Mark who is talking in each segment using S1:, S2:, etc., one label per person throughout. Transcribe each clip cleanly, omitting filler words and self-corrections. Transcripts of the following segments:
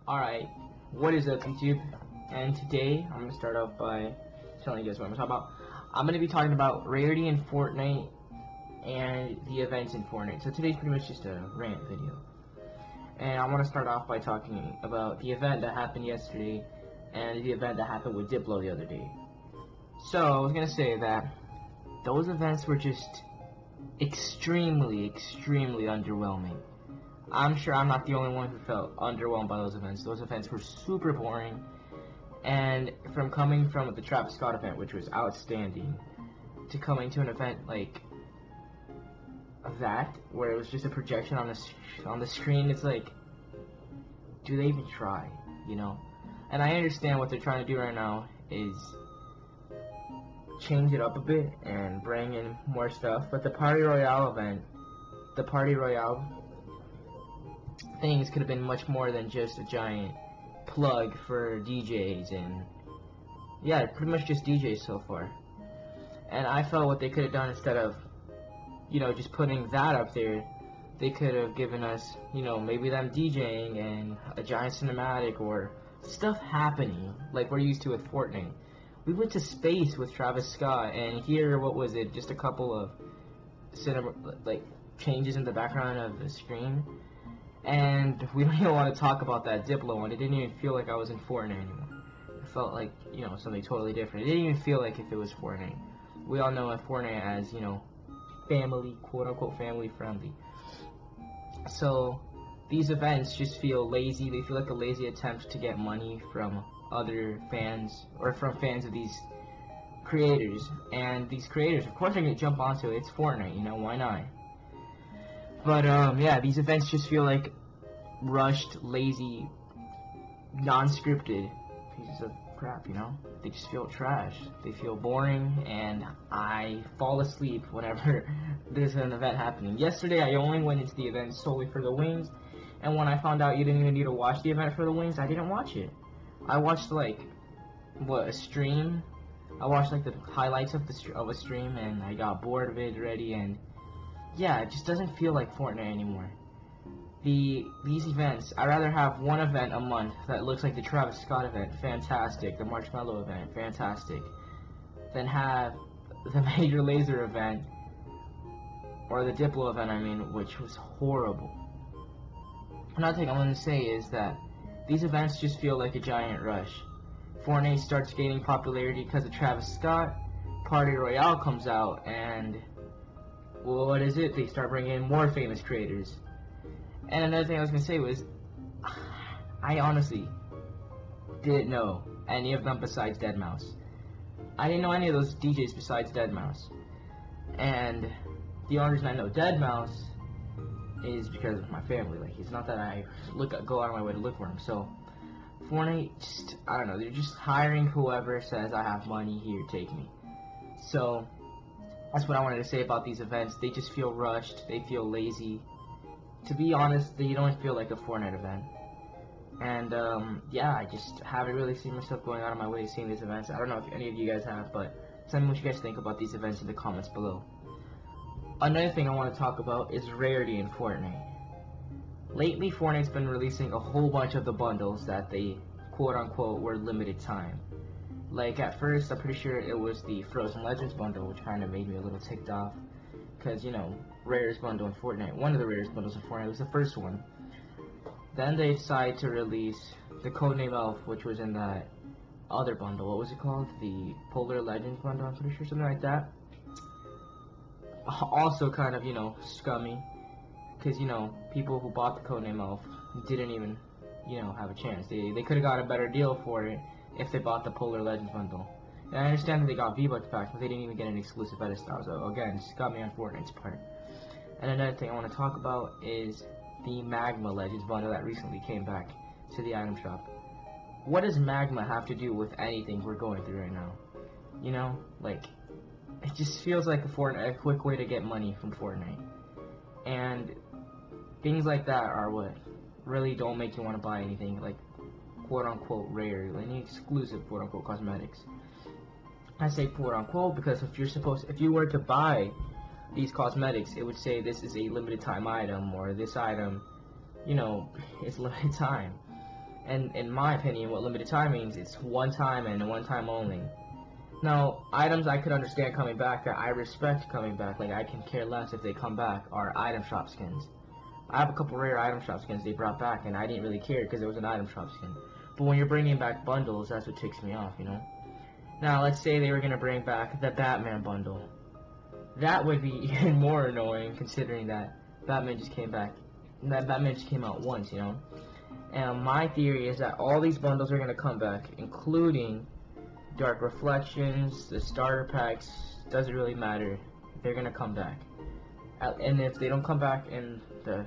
S1: Alright, what is up YouTube? And today I'm going to start off by telling you guys what I'm going to talk about. I'm going to be talking about Rarity in Fortnite and the events in Fortnite. So today's pretty much just a rant video. And I want to start off by talking about the event that happened yesterday and the event that happened with Diplo the other day. So I was going to say that those events were just extremely underwhelming. I'm sure I'm not the only one who felt underwhelmed by those events. Those events were super boring, and from coming from the Travis Scott event, which was outstanding, to coming to an event like that, where it was just a projection on the screen, it's like, do they even try, you know? And I understand what they're trying to do right now is change it up a bit and bring in more stuff, but the Party Royale event, the Party Royale things could have been much more than just a giant plug for DJs, and yeah, pretty much just DJs so far. And I felt what they could have done, instead of, you know, just putting that up there, they could have given us, you know, maybe them DJing and a giant cinematic or stuff happening like we're used to with Fortnite. We went to space with Travis Scott, and here, what was it, just a couple of changes in the background of the screen. And we don't even want to talk about that Diplo one. It didn't even feel like I was in Fortnite anymore. It felt like, you know, something totally different. It didn't even feel like if it was Fortnite. We all know Fortnite as, you know, family, quote-unquote family friendly. So these events just feel lazy. They feel like a lazy attempt to get money from other fans, or from fans of these creators. And these creators, of course, are going to jump onto it. It's Fortnite, you know, why not? But yeah, these events just feel like rushed, lazy, non-scripted pieces of crap, you know? They just feel trash. They feel boring, and I fall asleep whenever there's an event happening. Yesterday, I only went into the event solely for the wings, and when I found out you didn't even need to watch the event for the wings, I didn't watch it. I watched, like, a stream? I watched, like, the highlights of a stream, and I got bored of it already, and yeah, it just doesn't feel like Fortnite anymore. These events, I'd rather have one event a month that looks like the Travis Scott event, fantastic, the Marshmallow event, fantastic, than have the Major Lazer event, or the Diplo event, I mean, which was horrible. Another thing I want to say is that these events just feel like a giant rush. Fortnite starts gaining popularity because of Travis Scott, Party Royale comes out, and well, what is it? They start bringing in more famous creators. And another thing I was going to say was, I honestly didn't know any of them besides Deadmau5. I didn't know any of those DJs besides Deadmau5. And the only reason I know Deadmau5 is because of my family. Like, it's not that I go out of my way to look for him. So, Fortnite, just, I don't know, they're just hiring whoever says I have money, here, take me. So that's what I wanted to say about these events. They just feel rushed. They feel lazy. To be honest, they don't feel like a Fortnite event. And yeah, I just haven't really seen myself going out of my way seeing these events. I don't know if any of you guys have, but tell me what you guys think about these events in the comments below. Another thing I want to talk about is Rarity in Fortnite. Lately, Fortnite's been releasing a whole bunch of the bundles that they quote-unquote were limited time. Like, at first, I'm pretty sure it was the Frozen Legends bundle, which kind of made me a little ticked off. Because, you know, rarest bundle in Fortnite. One of the rarest bundles in Fortnite was the first one. Then they decided to release the Codename Elf, which was in that other bundle. What was it called? The Polar Legends bundle, I'm pretty sure, something like that. Also kind of, you know, scummy. Because, you know, people who bought the Codename Elf didn't even, you know, have a chance. They could have got a better deal for it if they bought the Polar Legends bundle. And I understand that they got V-Bucks packs, but they didn't even get an exclusive edit style. So again, just got me on Fortnite's part. And another thing I want to talk about is the Magma Legends bundle that recently came back to the item shop. What does Magma have to do with anything we're going through right now? You know, like, it just feels like a quick way to get money from Fortnite. And things like that are what really don't make you want to buy anything, like, quote-unquote rare, any exclusive quote-unquote cosmetics. I say quote-unquote because if you were to buy these cosmetics, it would say this is a limited time item, or this item, you know, it's limited time. And in my opinion, what limited time means, it's one time and one time only. Now, items I could understand coming back, that I respect coming back, like I can care less if they come back, are item shop skins. I have a couple rare item shop skins they brought back, and I didn't really care because it was an item shop skin. But when you're bringing back bundles, that's what ticks me off, you know? Now, let's say they were going to bring back the Batman bundle. That would be even more annoying, considering that Batman just came back. That Batman just came out once, you know? And my theory is that all these bundles are going to come back, including Dark Reflections, the starter packs. Doesn't really matter. They're going to come back. And if they don't come back in the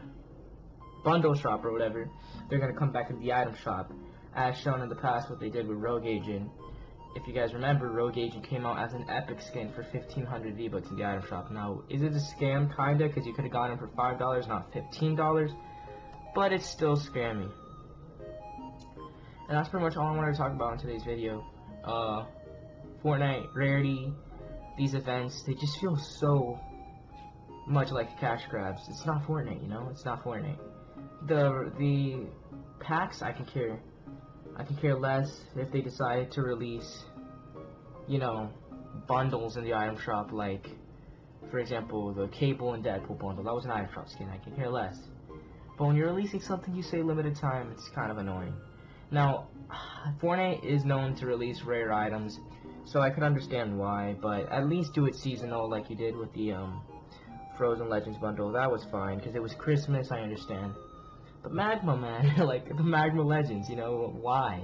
S1: bundle shop or whatever, they're going to come back in the item shop, as shown in the past what they did with Rogue Agent. If you guys remember, Rogue Agent came out as an epic skin for 1,500 V-Bucks in the item shop. Now, is it a scam? Kinda, because you could have gotten him for $5, not $15, but it's still scammy. And that's pretty much all I wanted to talk about in today's video. Fortnite, Rarity, these events, they just feel so much like cash grabs. It's not Fortnite, you know? It's not Fortnite. The packs, I can care less if they decide to release, you know, bundles in the item shop, like, for example, the Cable and Deadpool bundle. That was an item shop skin. I can care less. But when you're releasing something you say limited time, it's kind of annoying. Now, Fortnite is known to release rare items, so I could understand why, but at least do it seasonal like you did with the Frozen Legends bundle. That was fine, because it was Christmas, I understand. But Magma, man, like the Magma Legends, you know, why?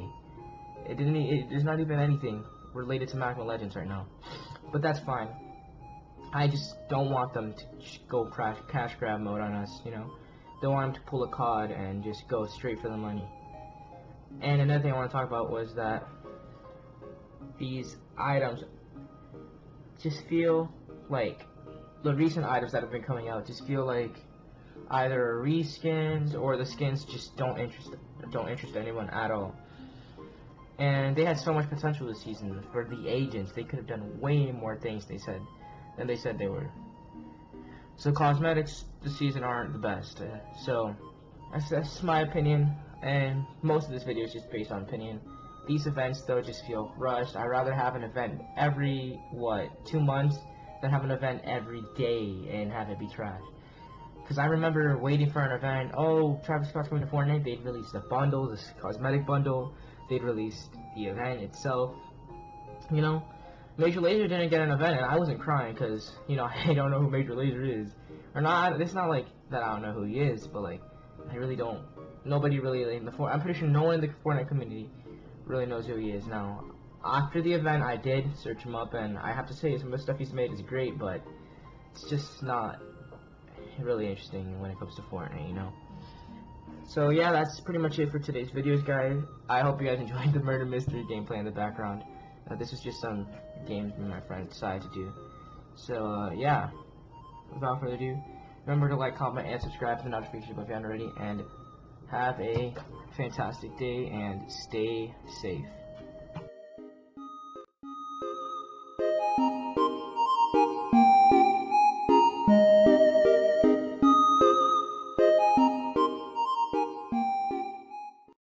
S1: There's not even anything related to Magma Legends right now. But that's fine. I just don't want them to go cash grab mode on us, you know. Don't want them to pull a COD and just go straight for the money. And another thing I want to talk about was that these items just feel like, the recent items that have been coming out just feel like either reskins or the skins just don't interest anyone at all. And they had so much potential this season for the agents. They could have done way more things than they said they were. So cosmetics this season aren't the best. So that's my opinion, and most of this video is just based on opinion. These events though just feel rushed. I'd rather have an event every 2 months than have an event every day and have it be trash. Because I remember waiting for an event. Oh, Travis Scott's coming to Fortnite. They'd release the bundle, this cosmetic bundle. They'd release the event itself. You know, Major Lazer didn't get an event, and I wasn't crying because, you know, I don't know who Major Lazer is. Or not. It's not like that I don't know who he is, but like I really don't. Nobody really in the I'm pretty sure no one in the Fortnite community really knows who he is now. After the event, I did search him up, and I have to say some of the stuff he's made is great, but it's just not really interesting when it comes to Fortnite, you know. So yeah, that's pretty much it for today's videos, guys. I hope you guys enjoyed the murder mystery gameplay in the background. This was just some games me and my friend decided to do. So yeah, without further ado, remember to like, comment, and subscribe to the notification bell if you haven't already, and have a fantastic day and stay safe.